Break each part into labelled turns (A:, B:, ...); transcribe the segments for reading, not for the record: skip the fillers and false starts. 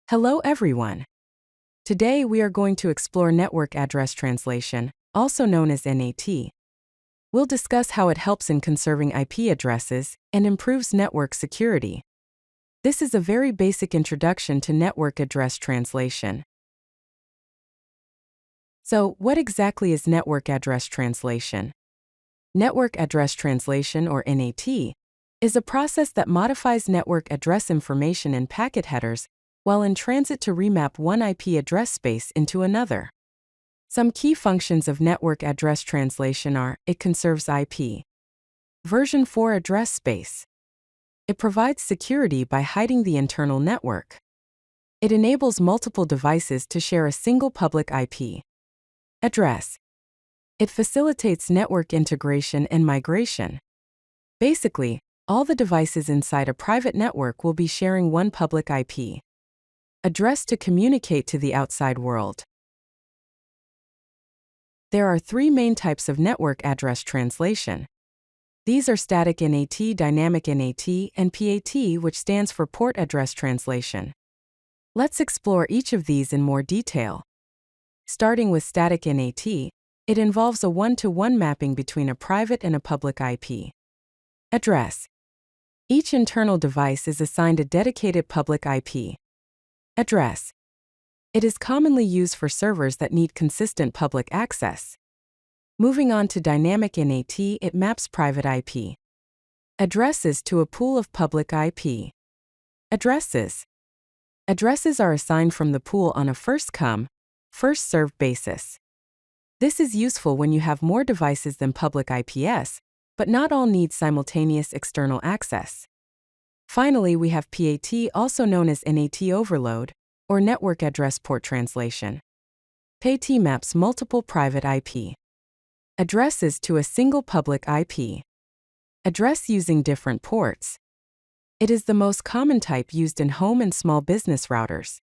A: Hello everyone. Today we are going to explore Network Address Translation, also known as NAT. We'll discuss how it helps in conserving IP addresses and improves network security. This is a very basic introduction to Network Address Translation. So, what exactly is Network Address Translation? Network Address Translation, or NAT, is a process that modifies network address information in packet headers while in transit to remap one IP address space into another. Some key functions of network address translation are: it conserves IP. Version 4 address space. It provides security by hiding the internal network. It enables multiple devices to share a single public IP address. It facilitates network integration and migration. Basically, all the devices inside a private network will be sharing one public IP address to communicate to the outside world. There are three main types of network address translation. These are static NAT, dynamic NAT, and PAT, which stands for port address translation. Let's explore each of these in more detail. Starting with static NAT, it involves a one-to-one mapping between a private and a public IP address. Each internal device is assigned a dedicated public IP address. It is commonly used for servers that need consistent public access. Moving on to dynamic NAT, it maps private IP addresses to a pool of public IP addresses. Addresses are assigned from the pool on a first-come, first-served basis. This is useful when you have more devices than public IPs, but not all need simultaneous external access. Finally, we have PAT, also known as NAT Overload, or Network Address Port Translation. PAT maps multiple private IP addresses to a single public IP address using different ports. It is the most common type used in home and small business routers.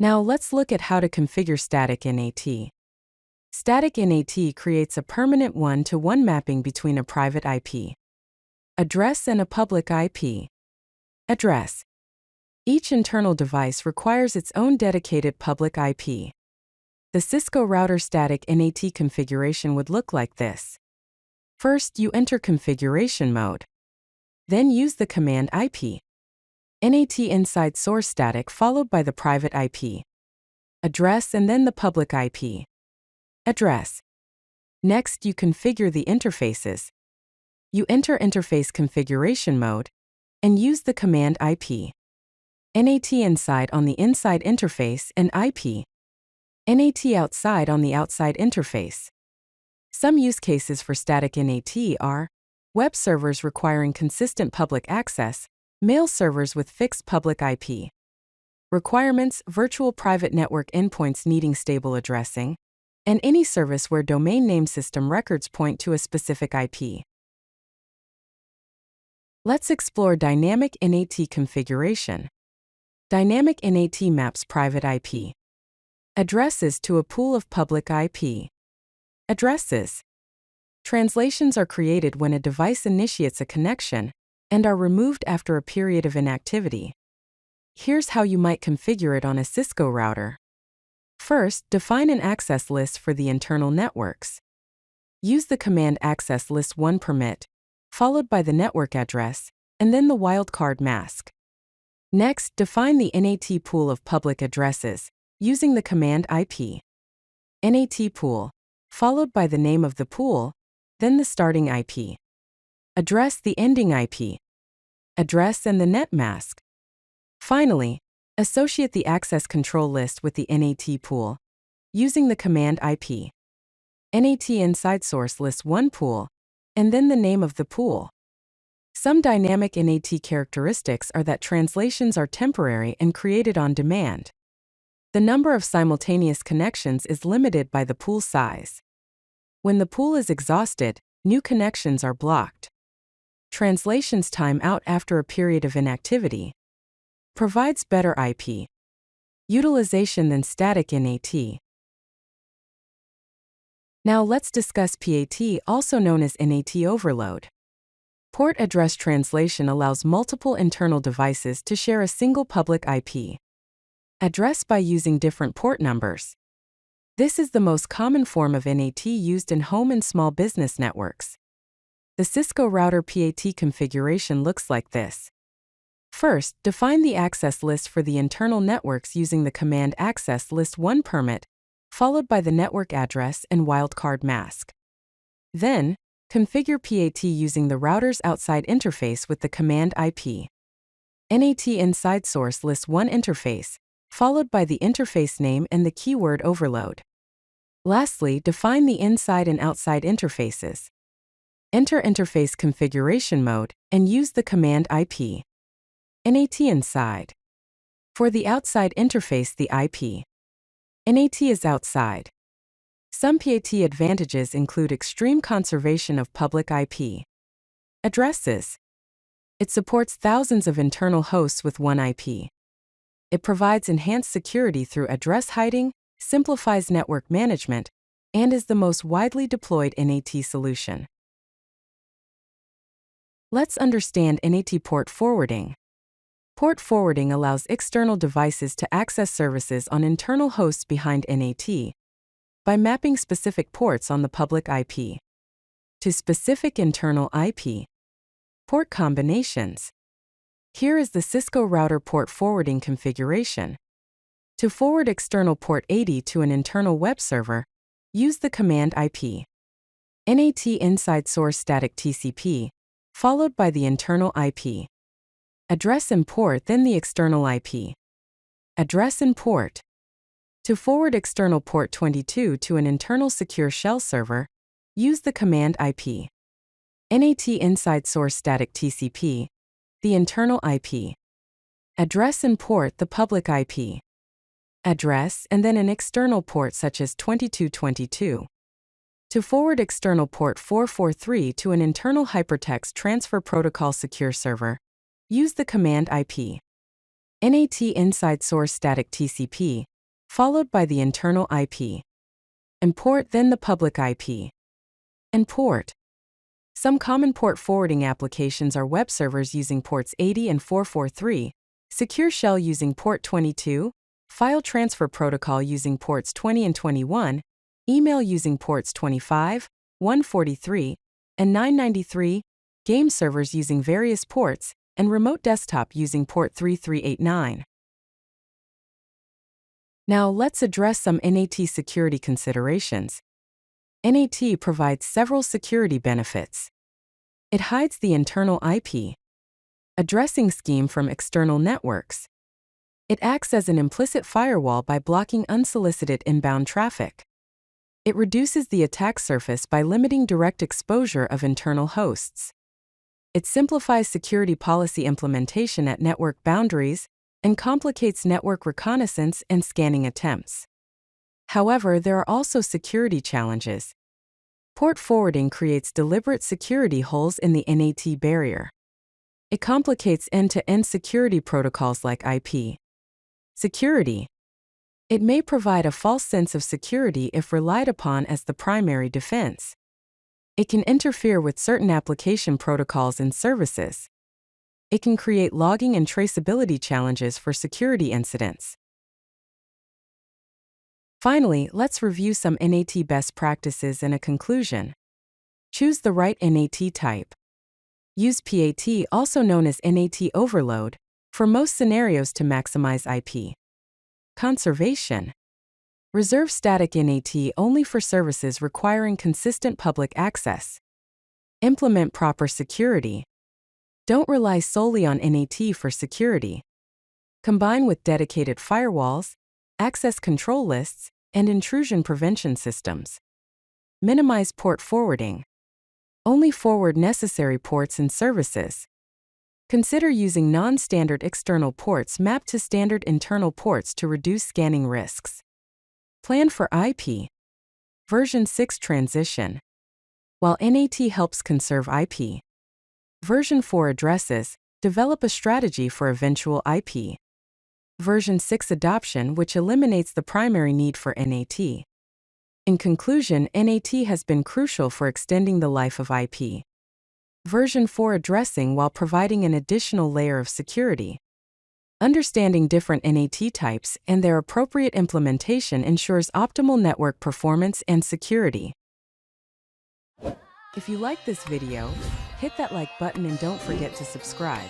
A: Now let's look at how to configure static NAT. Static NAT creates a permanent one-to-one mapping between a private IP address and a public IP address. Each internal device requires its own dedicated public IP. The Cisco router static NAT configuration would look like this. First, you enter configuration mode. Then use the command IP NAT inside source static, followed by the private IP address and then the public IP address. Next, you configure the interfaces. You enter interface configuration mode and use the command IP NAT inside on the inside interface and IP NAT outside on the outside interface. Some use cases for static NAT are web servers requiring consistent public access, mail servers with fixed public IP requirements, virtual private network endpoints needing stable addressing, and any service where domain name system records point to a specific IP. Let's explore dynamic NAT configuration. Dynamic NAT maps private IP addresses to a pool of public IP addresses. Translations are created when a device initiates a connection and are removed after a period of inactivity. Here's how you might configure it on a Cisco router. First, define an access list for the internal networks. Use the command access list 1 permit, followed by the network address, and then the wildcard mask. Next, define the NAT pool of public addresses, using the command IP NAT pool, followed by the name of the pool, then the starting IP address, the ending IP address, and the net mask. Finally, associate the access control list with the NAT pool, using the command IP NAT inside source list 1 pool, and then the name of the pool. Some dynamic NAT characteristics are that translations are temporary and created on demand. The number of simultaneous connections is limited by the pool size. When the pool is exhausted, new connections are blocked. Translations time out after a period of inactivity. Provides better IP utilization than static NAT. Now let's discuss PAT, also known as NAT Overload. Port address translation allows multiple internal devices to share a single public IP address by using different port numbers. This is the most common form of NAT used in home and small business networks. The Cisco router PAT configuration looks like this. First, define the access list for the internal networks using the command access list 1 permit, followed by the network address and wildcard mask. Then, configure PAT using the router's outside interface with the command IP. NAT inside source list 1 interface, followed by the interface name and the keyword overload. Lastly, define the inside and outside interfaces. Enter interface configuration mode and use the command IP. NAT inside. For the outside interface, the IP. NAT is outside. Some PAT advantages include extreme conservation of public IP addresses. It supports thousands of internal hosts with one IP. It provides enhanced security through address hiding, simplifies network management, and is the most widely deployed NAT solution. Let's understand NAT Port Forwarding. Port forwarding allows external devices to access services on internal hosts behind NAT by mapping specific ports on the public IP to specific internal IP. Port combinations. Here is the Cisco router port forwarding configuration. To forward external port 80 to an internal web server, use the command IP. NAT inside source static TCP, followed by the internal IP. Address and port, then the external IP. Address and port. To forward external port 22 to an internal secure shell server, use the command IP. NAT inside source static TCP, the internal IP. Address and port, the public IP. Address and then an external port such as 2222. To forward external port 443 to an internal hypertext transfer protocol secure server, use the command IP. NAT inside source static TCP, followed by the internal IP. And port, then the public IP. And port. Some common port forwarding applications are web servers using ports 80 and 443, secure shell using port 22, file transfer protocol using ports 20 and 21, email using ports 25, 143, and 993, game servers using various ports, and remote desktop using port 3389. Now let's address some NAT security considerations. NAT provides several security benefits. It hides the internal IP addressing scheme from external networks. It acts as an implicit firewall by blocking unsolicited inbound traffic. It reduces the attack surface by limiting direct exposure of internal hosts. It simplifies security policy implementation at network boundaries and complicates network reconnaissance and scanning attempts. However, there are also security challenges. Port forwarding creates deliberate security holes in the NAT barrier. It complicates end-to-end security protocols like IP security. It may provide a false sense of security if relied upon as the primary defense. It can interfere with certain application protocols and services. It can create logging and traceability challenges for security incidents. Finally, let's review some NAT best practices and a conclusion. Choose the right NAT type. Use PAT, also known as NAT Overload, for most scenarios to maximize IP conservation. Reserve static NAT only for services requiring consistent public access. Implement proper security. Don't rely solely on NAT for security. Combine with dedicated firewalls, access control lists, and intrusion prevention systems. Minimize port forwarding. Only forward necessary ports and services. Consider using non-standard external ports mapped to standard internal ports to reduce scanning risks. Plan for IP version 6 transition. While NAT helps conserve IP version 4 addresses, develop a strategy for eventual IP version 6 adoption, which eliminates the primary need for NAT. In conclusion, NAT has been crucial for extending the life of IP. Version 4 addressing while providing an additional layer of security. Understanding different NAT types and their appropriate implementation ensures optimal network performance and security. If you like this video, hit that like button and don't forget to subscribe.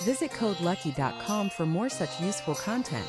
A: Visit codelucky.com for more such useful content.